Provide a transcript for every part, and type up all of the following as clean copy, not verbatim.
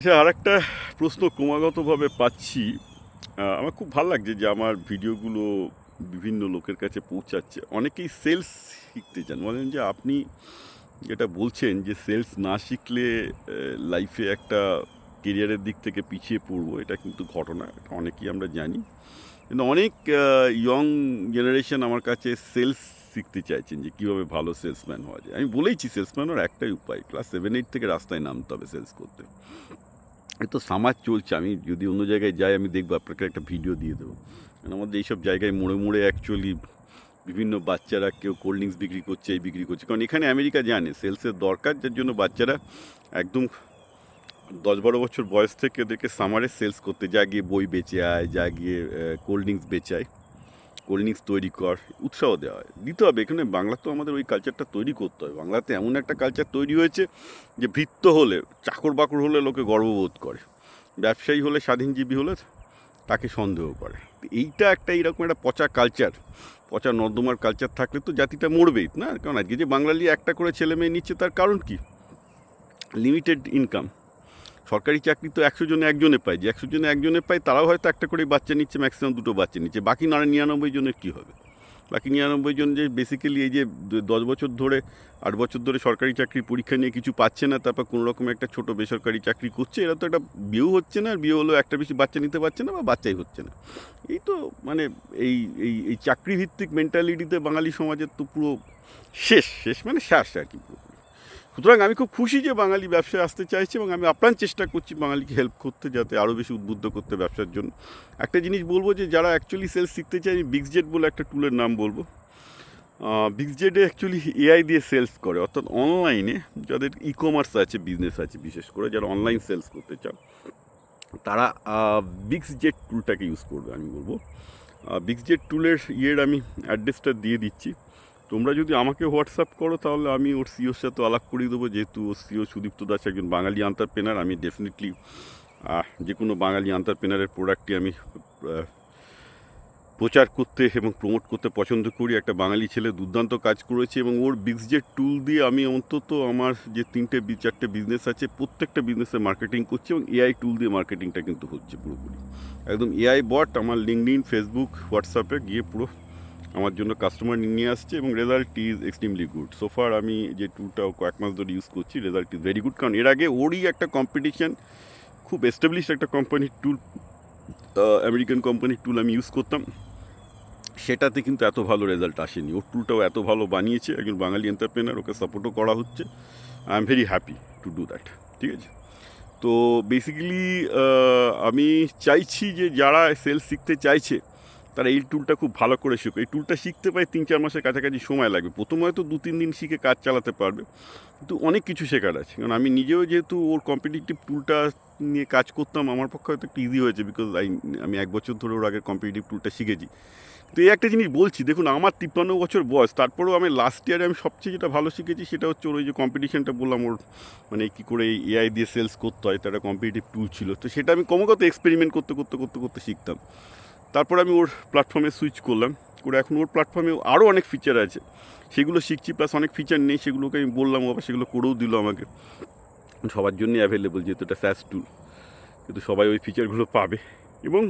আচ্ছা, আরেকটা প্রশ্ন ক্রমাগতভাবে পাচ্ছি। আমার খুব ভাল লাগছে যে আমার ভিডিওগুলো বিভিন্ন লোকের কাছে পৌঁছাচ্ছে। অনেকেই সেলস শিখতে চান। বলেন যে আপনি যেটা বলছেন যে সেলস না শিখলে লাইফে একটা কেরিয়ারের দিক থেকে পিছিয়ে পড়বো, এটা কিন্তু ঘটনা। এটা অনেকেই আমরা জানি। কিন্তু অনেক ইয়ং জেনারেশন আমার কাছে সেলস শিখতে চাইছেন যে কীভাবে ভালো সেলসম্যান হওয়া যায়। আমি বলেইছি সেলসম্যান হওয়ার একটাই উপায়, ক্লাস 7-8 থেকে রাস্তায় নামতে হবে সেলস করতে। এ তো সামাজ চলছে। আমি যদি অন্য জায়গায় যাই আমি দেখবো, আপনাকে একটা ভিডিও দিয়ে দেবো। কারণ আমাদের এইসব জায়গায় মোড়ে মোড়ে অ্যাকচুয়ালি বিভিন্ন বাচ্চারা কেউ কোল্ড ড্রিঙ্কস বিক্রি করছে, এই বিক্রি করছে। কারণ এখানে আমেরিকা জানে সেলসের দরকার, যার জন্য বাচ্চারা একদম 10-12 বছর বয়স থেকে এদেরকে সামারে সেলস করতে, যা গিয়ে বই বেচে আয়, যা গিয়ে কোল্ড ড্রিঙ্কস বেচায়, কোল্ড ড্রিঙ্কস তৈরি কর, উৎসাহ দেওয়া হয়। দিতে হবে। এখানে বাংলা তো আমাদের ওই কালচারটা তৈরি করতে হবে। বাংলাতে এমন একটা কালচার তৈরি হয়েছে যে ভৃত্য হলে, চাকর বাকর হলে লোকে গর্ববোধ করে, ব্যবসায়ী হলে, স্বাধীনজীবী হলে তাকে সন্দেহ করে। এইটা একটা এইরকম একটা পচা কালচার, পচা নর্দমার কালচার থাকলে তো জাতিটা মরবেই না। কারণ আজকে যে বাঙালি একটা করে ছেলে মেয়ে নিচ্ছে, তার কারণ কি? Limited income. সরকারি চাকরি তো 100 জনে একজনে পায়, যে 100 জনে একজনে পায় তারাও হয়তো একটা করে বাচ্চা নিচ্ছে, ম্যাক্সিমাম 2টো বাচ্চা নিচ্ছে। বাকি 99 জনের কী হবে? বাকি 99 জন যে বেসিক্যালি এই যে 10 বছর ধরে, 8 বছর ধরে সরকারি চাকরির পরীক্ষা নিয়ে কিছু পাচ্ছে না, তারপর কোনো রকম একটা ছোট বেসরকারি চাকরি করছে, এরা তো একটা বিয়েও হচ্ছে না, আর বিয়ে হলেও একটা বেশি বাচ্চা নিতে পারছে না বা বাচ্চাই হচ্ছে না। এই তো মানে এই এই এই চাকরিভিত্তিক মেন্টালিটিতে বাঙালি সমাজের তো পুরো শেষ শেষ মানে শেষ আর কি পুরো। সুতরাং আমি খুব খুশি যে বাঙালি ব্যবসায় আসতে চাইছে, এবং আমি আপ্রাণ চেষ্টা করছি বাঙালিকে হেল্প করতে, যাতে আরও বেশি উদ্বুদ্ধ করতে ব্যবসার জন্য। একটা জিনিস বলবো যে যারা অ্যাকচুয়ালি সেলস শিখতে চাই, আমি বিক্সজেট বলে একটা টুলের নাম বলবো। বিক্সজেটে অ্যাকচুয়ালি এআই দিয়ে সেলস করে, অর্থাৎ অনলাইনে যাদের ই কমার্স আছে, বিজনেস আছে, বিশেষ করে যারা অনলাইন সেলস করতে চান, তারা বিক্সজেট টুলটাকে ইউজ করবে। আমি বলবো বিক্সজেট টুলের আমি অ্যাড্রেসটা দিয়ে দিচ্ছি। তোমরা যদি আমাকে হোয়াটসঅ্যাপ করো তাহলে আমি ওর সিওর সাথে আলাপ করিয়ে দেবো। যেহেতু ওর সিও সুদীপ্ত দাস একজন বাঙালি এন্টারপ্রেনার, আমি ডেফিনেটলি যে কোনো বাঙালি এন্টারপ্রেনারের প্রোডাক্টটি আমি প্রচার করতে এবং প্রমোট করতে পছন্দ করি। একটা বাঙালি ছেলে দুর্দান্ত কাজ করেছে, এবং ওর বিক্সজেট টুল দিয়ে আমি অন্তত আমার যে 3-4টে বিজনেস আছে, প্রত্যেকটা বিজনেসে মার্কেটিং করছি, এবং এআই টুল দিয়ে মার্কেটিংটা কিন্তু হচ্ছে পুরোপুরি। একদম এআই বট আমার লিঙ্কডইন, ফেসবুক, হোয়াটসঅ্যাপে গিয়ে পুরো আমার জন্য কাস্টমার নিয়ে আসছে, এবং রেজাল্ট ইজ এক্সট্রিমলি গুড। সোফার আমি যে টুলটা কয়েক মাস ধরে ইউজ করছি, রেজাল্ট ইজ ভেরি গুড। কারণ এর আগে ওরই একটা কম্পিটিশান, খুব এস্টাবলিশ একটা কোম্পানির টুল, আমেরিকান কোম্পানির টুল আমি ইউজ করতাম, সেটাতে কিন্তু এত ভালো রেজাল্ট আসেনি। ওর টুলটাও এত ভালো বানিয়েছে একজন বাঙালি এন্টারপ্রেনার, ওকে সাপোর্টও করা হচ্ছে। I am very happy to do that. ঠিক আছে? তো বেসিক্যালি আমি চাইছি যে যারা সেলস শিখতে চাইছে তারা এই টুলটা খুব ভালো করে শিখো। এই টুলটা শিখতে প্রায় 3-4 মাসের কাছাকাছি সময় লাগবে। প্রথমে হয়তো 2-3 দিন শিখে কাজ চালাতে পারবে, কিন্তু অনেক কিছু শেখার আছে। কারণ আমি নিজেও যেহেতু ওর কম্পিটিটিভ টুলটা নিয়ে কাজ করতাম, আমার পক্ষে হয়তো একটু ইজি হয়েছে, বিকজ আমি 1 বছর ধরে ওর আগের কম্পিটিটিভ টুলটা শিখেছি। তো এই একটা জিনিস বলছি, দেখুন আমার 53 বছর বয়স, তারপরেও আমি লাস্ট ইয়ারে আমি সবচেয়ে যেটা ভালো শিখেছি সেটা হচ্ছে ওর ওই যে কম্পিটিশানটা বললাম, ওর মানে কী করে এআই দিয়ে সেলস করতে হয়, তার একটা কম্পিটিটিভ টুল ছিল। তো সেটা আমি ক্রমাগত এক্সপেরিমেন্ট করতে করতে করতে করতে শিখতাম। তারপর আমি ওর প্ল্যাটফর্মে সুইচ করলাম, করে এখন ওর প্ল্যাটফর্মে আরও অনেক ফিচার আছে, সেগুলো শিখছি। প্লাস অনেক ফিচার নেই, সেগুলোকে আমি বললাম, আবার সেগুলো করেও দিল আমাকে। সবার জন্যই অ্যাভেলেবল, যেহেতু এটা ফ্যাস্ট টুল, কিন্তু সবাই ওই ফিচারগুলো পাবে। এবং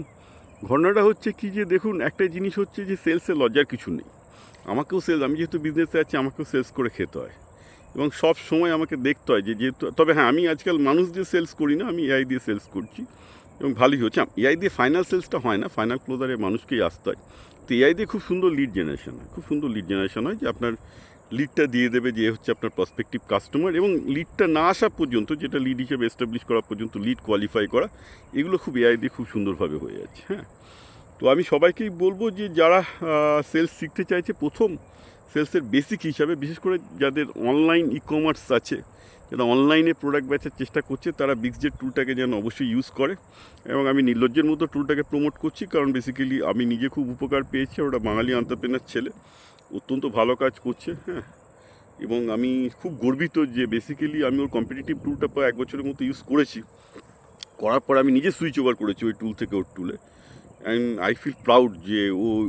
ঘটনাটা হচ্ছে কি, যে দেখুন একটা জিনিস হচ্ছে যে সেলসে লজ্জার কিছু নেই। আমাকেও সেলস, আমি যেহেতু বিজনেসে আছি, আমাকেও সেলস করে খেতে হয়, এবং সব সময় আমাকে দেখতে হয় যে যেহেতু, তবে হ্যাঁ, আমি আজকাল মানুষ দিয়ে সেলস করি না, আমি এআই দিয়ে সেলস করছি, এবং ভালোই হচ্ছে। এআই দিয়ে ফাইনাল সেলসটা হয় না, ফাইনাল ক্লোজারে মানুষকেই আসতে হয়। তো এআই দিয়ে খুব সুন্দর লিড জেনারেশন হয়, খুব সুন্দর লিড জেনারেশন হয়, যে আপনার লিডটা দিয়ে দেবে যে হচ্ছে আপনার প্রসপেক্টিভ কাস্টমার, এবং লিডটা না আসা পর্যন্ত, যেটা লিড হিসেবে এস্টাবলিশ করা পর্যন্ত, লিড কোয়ালিফাই করা, এগুলো খুব এআই দিয়ে খুব সুন্দরভাবে হয়ে যাচ্ছে। হ্যাঁ, তো আমি সবাইকেই বলবো যে যারা সেলস শিখতে চাইছে, প্রথম সেলসের বেসিক হিসাবে, বিশেষ করে যাদের অনলাইন ই কমার্স আছে, যারা অনলাইনে প্রোডাক্ট বেচার চেষ্টা করছে, তারা বিক্সজেট টুলটাকে যেন অবশ্যই ইউজ করে। এবং আমি নির্লজ্জের মতো টুলটাকে প্রমোট করছি, কারণ বেসিক্যালি আমি নিজে খুব উপকার পেয়েছি। ওটা বাঙালি এন্টারপ্রেনার ছেলে, অত্যন্ত ভালো কাজ করছে। হ্যাঁ, এবং আমি খুব গর্বিত যে বেসিক্যালি আমি ওর কম্পিটিটিভ টুলটা প্রায় 1 বছরের মতো ইউজ করেছি। করার পর আমি নিজে সুইচ ওভার করেছি ওই টুল থেকে ওর টুলে, অ্যান্ড আই ফিল প্রাউড যে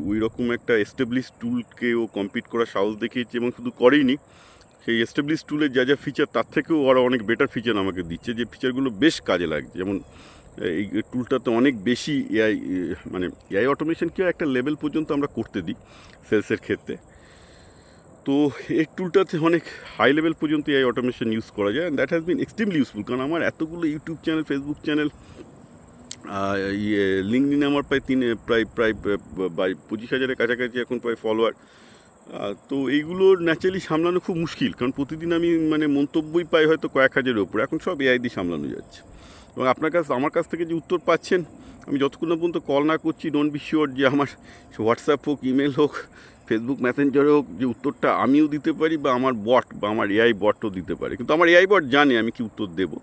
ওই রকম একটা এস্টাবলিশ টুলকে ও কম্পিট করার সাহস দেখিয়েছে, এবং শুধু করেইনি, সেই এস্টাবলিশ টুলের যা যা ফিচার তার থেকেও ওরা অনেক বেটার ফিচার আমাকে দিচ্ছে, যে ফিচারগুলো বেশ কাজে লাগছে। যেমন এই টুলটাতে অনেক বেশি এআই, মানে এআই অটোমেশন কি একটা লেভেল পর্যন্ত আমরা করতে দিই সেলসের ক্ষেত্রে। তো এই টুলটাতে অনেক হাই লেভেল পর্যন্ত এআই অটোমেশন ইউজ করা যায়, and that has been extremely useful. কারণ আমার এতগুলো ইউটিউব চ্যানেল, ফেসবুক চ্যানেল, লিঙ্কডিনে আমার প্রায় 25,000-এর কাছাকাছি এখন প্রায় ফলোয়ার। তো এইগুলো ন্যাচারালি সামলানো খুব মুশকিল, কারণ প্রতিদিন আমি মানে মন্তব্যই পাই হয়তো কয়েক হাজারের ওপরে। এখন সব এআই দিয়ে সামলানো যাচ্ছে। এবং আমার কাছ থেকে যে উত্তর পাচ্ছেন, আমি যতক্ষণ না পর্যন্ত কল না করছি, ডোন্ট বি শিওর যে আমার হোয়াটসঅ্যাপ হোক, ইমেল হোক, ফেসবুক মেসেঞ্জারে হোক, যে উত্তরটা আমিও দিতে পারি বা আমার বট বা আমার এআই বটও দিতে পারে। কিন্তু আমার এআই বট জানে আমি কি উত্তর দেবো,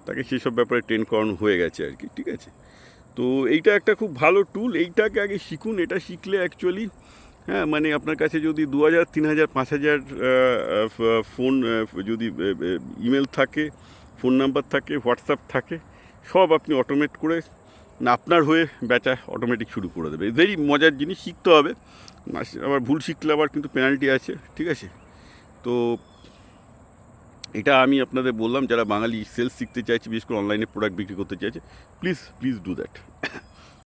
তাকে সেসব ব্যাপারে ট্রেন করানো হয়ে গেছে আর কি, ঠিক আছে। তো এইটা একটা খুব ভালো টুল, এইটাকে আগে শিখুন। এটা শিখলে অ্যাকচুয়ালি, হ্যাঁ, মানে আপনার কাছে যদি 2,000, 3,000, 5,000 ফোন, যদি ইমেল থাকে, ফোন নাম্বার থাকে, হোয়াটসঅ্যাপ থাকে, সব আপনি অটোমেট করে না আপনার হয়ে বেচা অটোমেটিক শুরু করে দেবে। ভেরি মজার জিনিস, শিখতে হবে। আবার ভুল শিখলে আবার কিন্তু পেনাল্টি আছে, ঠিক আছে। তো এটা আমি আপনাদের বললাম, যারা বাঙালি সেলস শিখতে চাইছে, বিশেষ করে অনলাইনে প্রোডাক্ট বিক্রি করতে চাইছে, প্লিজ ডু দ্যাট।